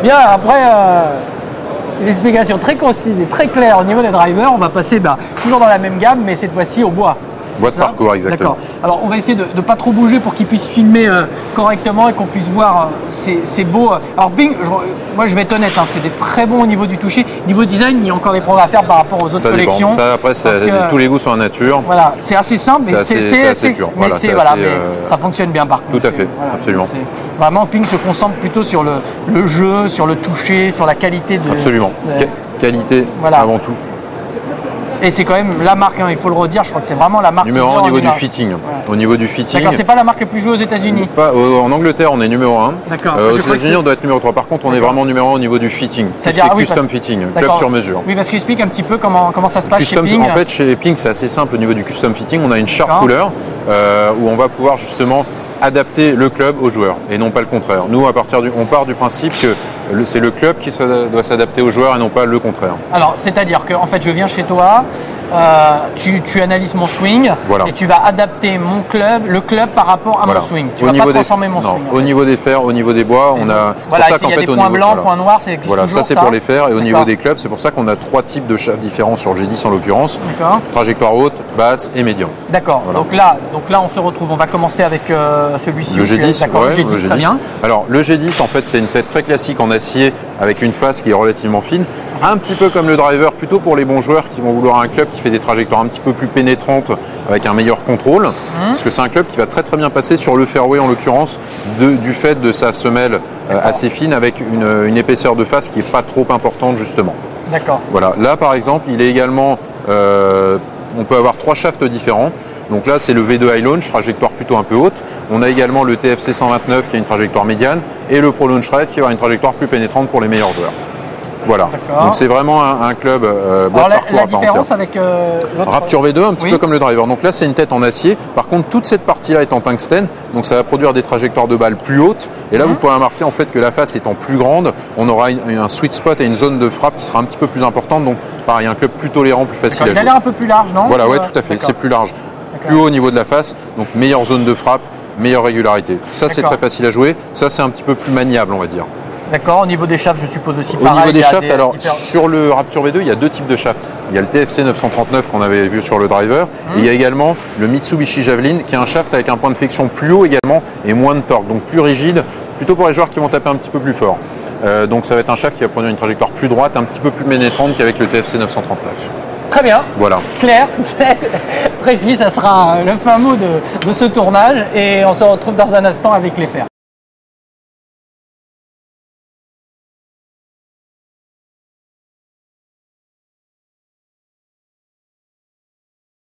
Bien, après, une explication très concise et très claire au niveau des drivers. On va passer toujours dans la même gamme, mais cette fois-ci au bois. Bois de parcours, exactement. D'accord. Alors, on va essayer de ne pas trop bouger pour qu'ils puissent filmer correctement et qu'on puisse voir ces beaux. Alors, Ping, moi, je vais être honnête, hein, c'est des très bons au niveau du toucher. Niveau design, il y a encore des progrès à faire par rapport aux autres collections. Ça, après, tous les goûts sont en nature. Voilà, c'est assez simple, mais c'est assez pur. Mais, mais ça fonctionne bien par contre. Tout à fait, absolument. Vraiment, Ping se concentre plutôt sur le jeu, sur le toucher, sur la qualité de. Absolument. Qualité avant tout. Et c'est quand même la marque, hein, il faut le redire, je crois que c'est vraiment la marque numéro 1 au niveau du fitting. Au niveau du fitting. D'accord, c'est pas la marque la plus jouée aux États-Unis. En Angleterre, on est numéro 1. D'accord. Aux États-Unis, on doit être numéro 3. Par contre, on est vraiment numéro 1 au niveau du fitting. C'est-à-dire custom fitting, club sur mesure. Oui, parce qu'explique un petit peu comment ça se passe chez Ping. En fait, chez Ping, c'est assez simple au niveau du custom fitting. On a une charte couleur où on va pouvoir justement adapter le club aux joueurs et non pas le contraire. Nous, on part du principe que c'est le club qui doit s'adapter aux joueurs et non pas le contraire. Alors, c'est-à-dire que en fait, je viens chez toi, tu analyses mon swing et tu vas adapter le club par rapport à mon swing. Tu vas pas transformer mon swing. Au niveau des fers, au niveau des bois, on a. Voilà, ici, il y a des points blancs, points noirs, c'est voilà, ça c'est pour les fers. Et au niveau des clubs, c'est pour ça qu'on a 3 types de shafts différents sur le G10 en l'occurrence. Trajectoire haute, basse et médium. D'accord. Donc là, on se retrouve. On va commencer avec celui-ci. Le G10, le G10, très bien. Alors le G10, en fait, c'est une tête très classique en acier avec une face qui est relativement fine, un petit peu comme le driver, plutôt pour les bons joueurs qui vont vouloir un club qui fait des trajectoires un petit peu plus pénétrantes avec un meilleur contrôle, parce que c'est un club qui va très très bien passer sur le fairway en l'occurrence du fait de sa semelle assez fine avec une épaisseur de face qui n'est pas trop importante justement. D'accord. Voilà. Là par exemple, il est également, on peut avoir 3 shafts différents. Donc là, c'est le V2 High Launch, trajectoire plutôt un peu haute. On a également le TFC 129 qui a une trajectoire médiane et le Pro Launch Red qui aura une trajectoire plus pénétrante pour les meilleurs joueurs. Voilà. Donc c'est vraiment un club bois de parcours la différence avec Rapture V2, un petit peu comme le driver. Donc là, c'est une tête en acier. Par contre, toute cette partie-là est en tungstène. Donc ça va produire des trajectoires de balles plus hautes. Et là, vous pourrez remarquer en fait que la face étant plus grande, on aura un sweet spot et une zone de frappe qui sera un petit peu plus importante. Donc pareil, un club plus tolérant, plus facile à jouer. Il a l'air un peu plus large, non? Voilà, ouais, tout à fait. C'est plus large. Plus haut au niveau de la face, donc meilleure zone de frappe, meilleure régularité. Ça, c'est très facile à jouer. Ça, c'est un petit peu plus maniable, on va dire. D'accord. Au niveau des shafts, je suppose aussi pareil. Au niveau des shafts, alors sur le Rapture V2, il y a 2 types de shafts. Il y a le TFC 939 qu'on avait vu sur le driver. Et il y a également le Mitsubishi Javelin qui est un shaft avec un point de flexion plus haut également et moins de torque, donc plus rigide, plutôt pour les joueurs qui vont taper un petit peu plus fort. Donc ça va être un shaft qui va produire une trajectoire plus droite, un petit peu plus pénétrante qu'avec le TFC 939. Très bien. Voilà. Clair, précis, ça sera le fin mot de ce tournage et on se retrouve dans un instant avec les fers.